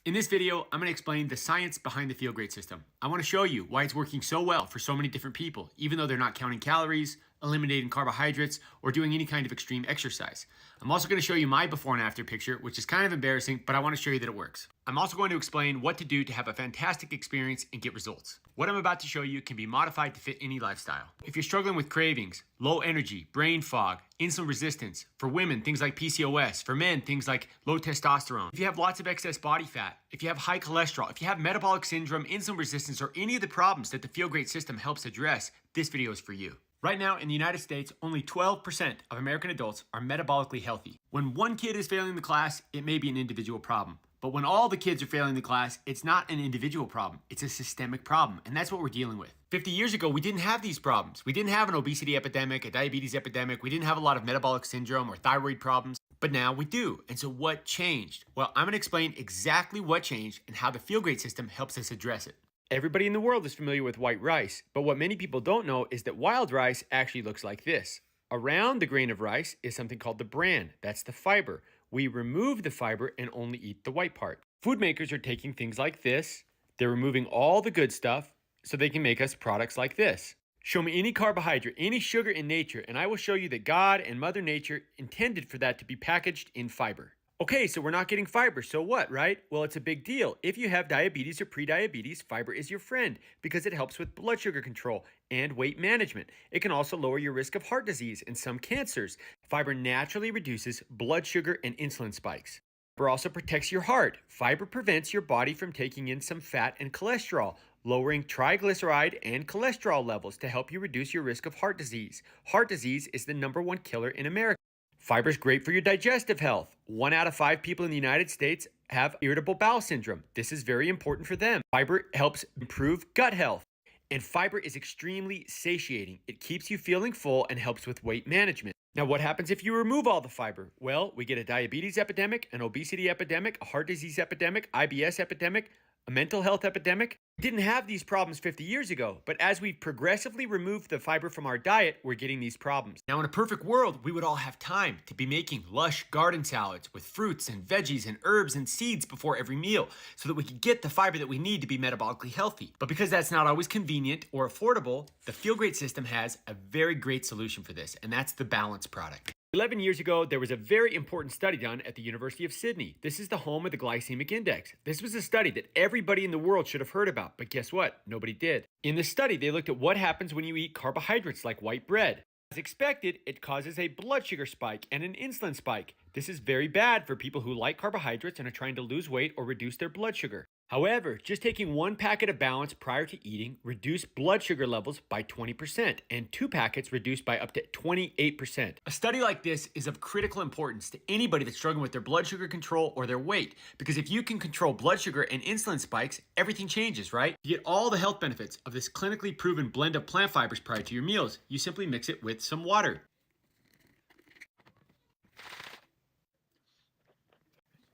In this video, I'm going to explain the science behind the Feel Great system. I want to show you why it's working so well for so many different people, even though they're not counting calories, eliminating carbohydrates, or doing any kind of extreme exercise. I'm also going to show you my before and after picture, which is kind of embarrassing, but I want to show you that it works. I'm also going to explain what to do to have a fantastic experience and get results. What I'm about to show you can be modified to fit any lifestyle. If you're struggling with cravings, low energy, brain fog, insulin resistance, for women, things like PCOS, for men, things like low testosterone, if you have lots of excess body fat, if you have high cholesterol, if you have metabolic syndrome, insulin resistance, or any of the problems that the Feel Great system helps address, this video is for you. Right now in the United States, only 12% of American adults are metabolically healthy. When one kid is failing the class, it may be an individual problem. But when all the kids are failing the class, it's not an individual problem, it's a systemic problem, and that's what we're dealing with. 50 years ago, we didn't have these problems. We didn't have an obesity epidemic, a diabetes epidemic, we didn't have a lot of metabolic syndrome or thyroid problems, but now we do. And so what changed? Well, I'm gonna explain exactly what changed and how the Feel Great system helps us address it. Everybody in the world is familiar with white rice, but what many people don't know is that wild rice actually looks like this. Around the grain of rice is something called the bran. That's the fiber. We remove the fiber and only eat the white part. Food makers are taking things like this. They're removing all the good stuff so they can make us products like this. Show me any carbohydrate, any sugar in nature, and I will show you that God and Mother Nature intended for that to be packaged in fiber. Okay, so we're not getting fiber, so what, right? Well, it's a big deal. If you have diabetes or prediabetes, fiber is your friend because it helps with blood sugar control and weight management. It can also lower your risk of heart disease and some cancers. Fiber naturally reduces blood sugar and insulin spikes. Fiber also protects your heart. Fiber prevents your body from taking in some fat and cholesterol, lowering triglyceride and cholesterol levels to help you reduce your risk of heart disease. Heart disease is the #1 killer in America. Fiber is great for your digestive health. 1 out of 5 people in the United States have irritable bowel syndrome. This is very important for them. Fiber helps improve gut health. And fiber is extremely satiating. It keeps you feeling full and helps with weight management. Now, what happens if you remove all the fiber? Well, we get a diabetes epidemic, an obesity epidemic, a heart disease epidemic, IBS epidemic, a mental health epidemic. We didn't have these problems 50 years ago, but as we've progressively removed the fiber from our diet, we're getting these problems. Now, in a perfect world, we would all have time to be making lush garden salads with fruits and veggies and herbs and seeds before every meal so that we could get the fiber that we need to be metabolically healthy. But because that's not always convenient or affordable, the Feel Great system has a very great solution for this, and that's the Balance product. 11 years ago, there was a very important study done at the University of Sydney. This is the home of the glycemic index. This was a study that everybody in the world should have heard about, but guess what? Nobody did. In the study, they looked at what happens when you eat carbohydrates like white bread. As expected, it causes a blood sugar spike and an insulin spike. This is very bad for people who like carbohydrates and are trying to lose weight or reduce their blood sugar. However, just taking 1 packet of Balance prior to eating reduced blood sugar levels by 20%, and 2 packets reduced by up to 28%. A study like this is of critical importance to anybody that's struggling with their blood sugar control or their weight, because if you can control blood sugar and insulin spikes, everything changes, right? You get all the health benefits of this clinically proven blend of plant fibers prior to your meals. You simply mix it with some water.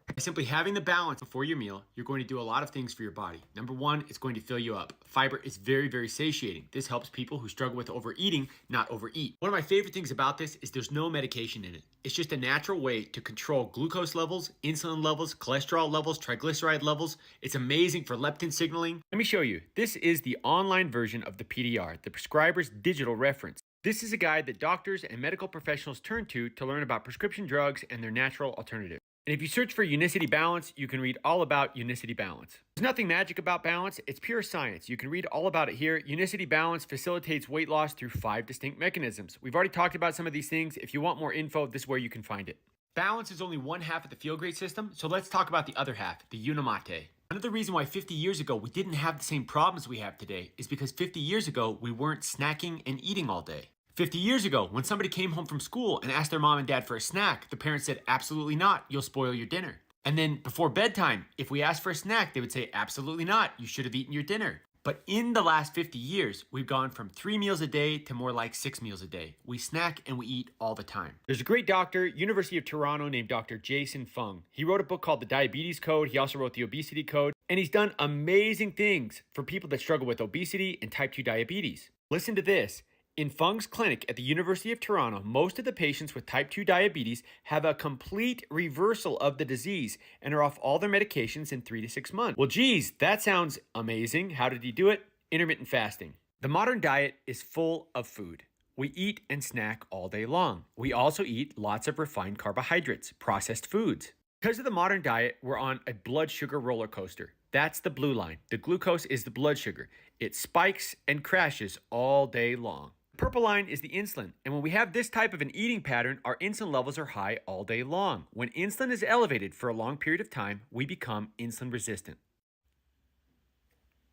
By simply having the Balance before your meal, you're going to do a lot of things for your body. Number 1, it's going to fill you up. Fiber is very, very satiating. This helps people who struggle with overeating not overeat. One of my favorite things about this is there's no medication in it. It's just a natural way to control glucose levels, insulin levels, cholesterol levels, triglyceride levels. It's amazing for leptin signaling. Let me show you. This is the online version of the PDR, the prescriber's digital reference. This is a guide that doctors and medical professionals turn to learn about prescription drugs and their natural alternatives. And if you search for Unicity Balance, you can read all about Unicity Balance. There's nothing magic about Balance, it's pure science. You can read all about it here. Unicity Balance facilitates weight loss through 5 distinct mechanisms. We've already talked about some of these things. If you want more info, this is where you can find it. Balance is only one half of the Feel Great system, so let's talk about the other half, the Unimate. Another reason why 50 years ago we didn't have the same problems we have today is because 50 years ago we weren't snacking and eating all day. 50 years ago, when somebody came home from school and asked their mom and dad for a snack, the parents said, absolutely not, you'll spoil your dinner. And then before bedtime, if we asked for a snack, they would say, absolutely not, you should have eaten your dinner. But in the last 50 years, we've gone from 3 meals a day to more like 6 meals a day. We snack and we eat all the time. There's a great doctor, University of Toronto, named Dr. Jason Fung. He wrote a book called The Diabetes Code. He also wrote The Obesity Code. And he's done amazing things for people that struggle with obesity and type 2 diabetes. Listen to this. In Fung's clinic at the University of Toronto, most of the patients with type 2 diabetes have a complete reversal of the disease and are off all their medications in 3 to 6 months. Well, geez, that sounds amazing. How did he do it? Intermittent fasting. The modern diet is full of food. We eat and snack all day long. We also eat lots of refined carbohydrates, processed foods. Because of the modern diet, we're on a blood sugar roller coaster. That's the blue line. The glucose is the blood sugar. It spikes and crashes all day long. Purple line is the insulin. And when we have this type of an eating pattern, our insulin levels are high all day long. When insulin is elevated for a long period of time, we become insulin resistant.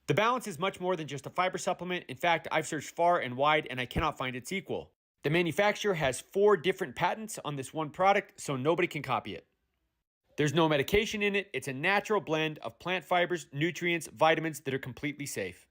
The balance is much more than just a fiber supplement. In fact, I've searched far and wide and I cannot find its equal. The manufacturer has 4 different patents on this one product, so nobody can copy it. There's no medication in it. It's a natural blend of plant fibers, nutrients, vitamins that are completely safe.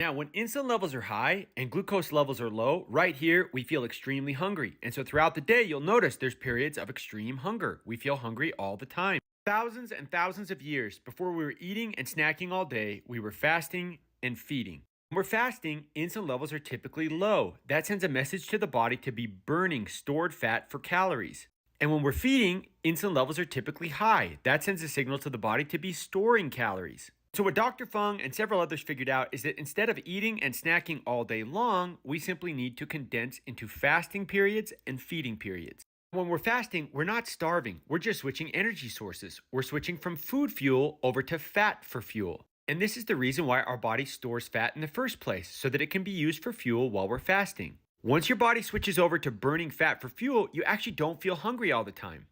Now, when insulin levels are high and glucose levels are low, right here, we feel extremely hungry. And so throughout the day, you'll notice there's periods of extreme hunger. We feel hungry all the time. Thousands and thousands of years before we were eating and snacking all day, we were fasting and feeding. When we're fasting, insulin levels are typically low. That sends a message to the body to be burning stored fat for calories. And when we're feeding, insulin levels are typically high. That sends a signal to the body to be storing calories. So what Dr. Fung and several others figured out is that instead of eating and snacking all day long, we simply need to condense into fasting periods and feeding periods. When we're fasting, we're not starving. We're just switching energy sources. We're switching from food fuel over to fat for fuel. And this is the reason why our body stores fat in the first place, so that it can be used for fuel while we're fasting. Once your body switches over to burning fat for fuel, you actually don't feel hungry all the time.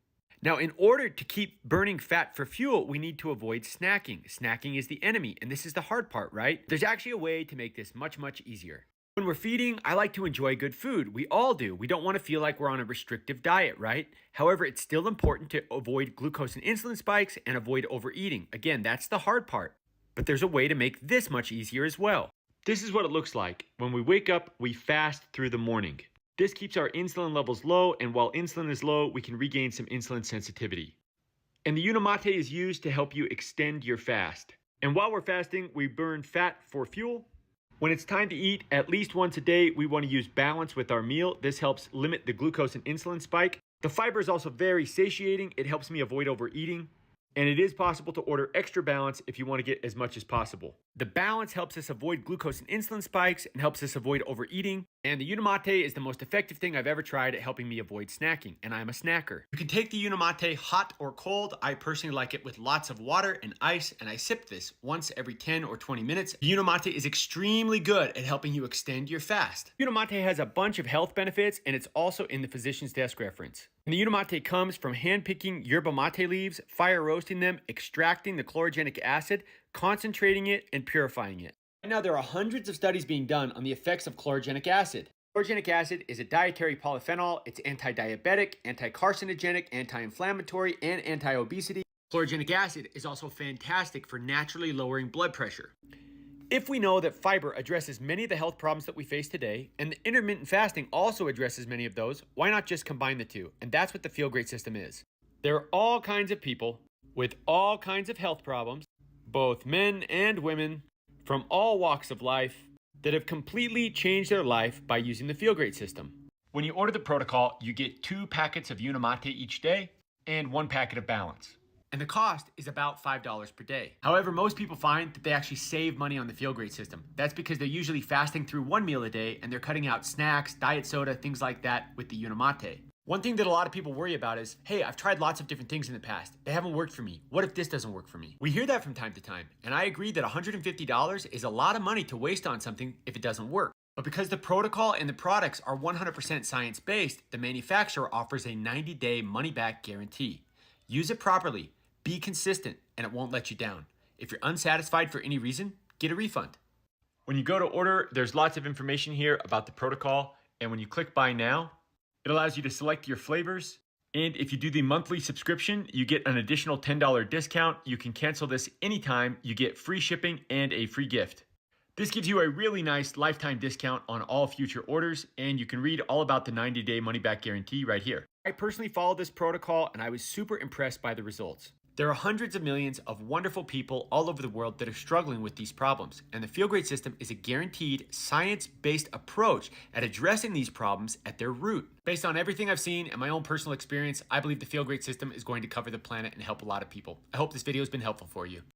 Now, in order to keep burning fat for fuel, we need to avoid snacking. Snacking is the enemy, and this is the hard part, right? There's actually a way to make this much, much easier. When we're feeding, I like to enjoy good food. We all do. We don't want to feel like we're on a restrictive diet, right? However, it's still important to avoid glucose and insulin spikes and avoid overeating. Again, that's the hard part. But there's a way to make this much easier as well. This is what it looks like. When we wake up, we fast through the morning. This keeps our insulin levels low, and while insulin is low, we can regain some insulin sensitivity. And the Unamate is used to help you extend your fast. And while we're fasting, we burn fat for fuel. When it's time to eat, at least once a day, we want to use balance with our meal. This helps limit the glucose and insulin spike. The fiber is also very satiating. It helps me avoid overeating. And it is possible to order extra balance if you want to get as much as possible. The balance helps us avoid glucose and insulin spikes and helps us avoid overeating. And the Unamate is the most effective thing I've ever tried at helping me avoid snacking, and I'm a snacker. You can take the Unamate hot or cold. I personally like it with lots of water and ice, and I sip this once every 10 or 20 minutes. The Unamate is extremely good at helping you extend your fast. Unamate has a bunch of health benefits, and it's also in the physician's desk reference. And the Unamate comes from hand-picking yerba mate leaves, fire roasting them, extracting the chlorogenic acid, concentrating it, and purifying it. Right now, there are hundreds of studies being done on the effects of chlorogenic acid. Chlorogenic acid is a dietary polyphenol. It's anti-diabetic, anti-carcinogenic, anti-inflammatory, and anti-obesity. Chlorogenic acid is also fantastic for naturally lowering blood pressure. If we know that fiber addresses many of the health problems that we face today, and the intermittent fasting also addresses many of those, why not just combine the two? And that's what the Feel Great system is. There are all kinds of people with all kinds of health problems, both men and women, from all walks of life, that have completely changed their life by using the Feel Great system. When you order the protocol, you get 2 packets of Unamate each day and 1 packet of Balance. And the cost is about $5 per day. However, most people find that they actually save money on the Feel Great system. That's because they're usually fasting through 1 meal a day and they're cutting out snacks, diet soda, things like that with the Unamate. One thing that a lot of people worry about is, hey, I've tried lots of different things in the past. They haven't worked for me. What if this doesn't work for me? We hear that from time to time, and I agree that $150 is a lot of money to waste on something if it doesn't work. But because the protocol and the products are 100% science-based, the manufacturer offers a 90-day money-back guarantee. Use it properly, be consistent, and it won't let you down. If you're unsatisfied for any reason, get a refund. When you go to order, there's lots of information here about the protocol, and when you click Buy Now, it allows you to select your flavors. And if you do the monthly subscription, you get an additional $10 discount. You can cancel this anytime. You get free shipping and a free gift. This gives you a really nice lifetime discount on all future orders, and you can read all about the 90-day money-back guarantee right here. I personally followed this protocol, and I was super impressed by the results. There are hundreds of millions of wonderful people all over the world that are struggling with these problems, and the Feel Great system is a guaranteed, science-based approach at addressing these problems at their root. Based on everything I've seen and my own personal experience, I believe the Feel Great system is going to cover the planet and help a lot of people. I hope this video has been helpful for you.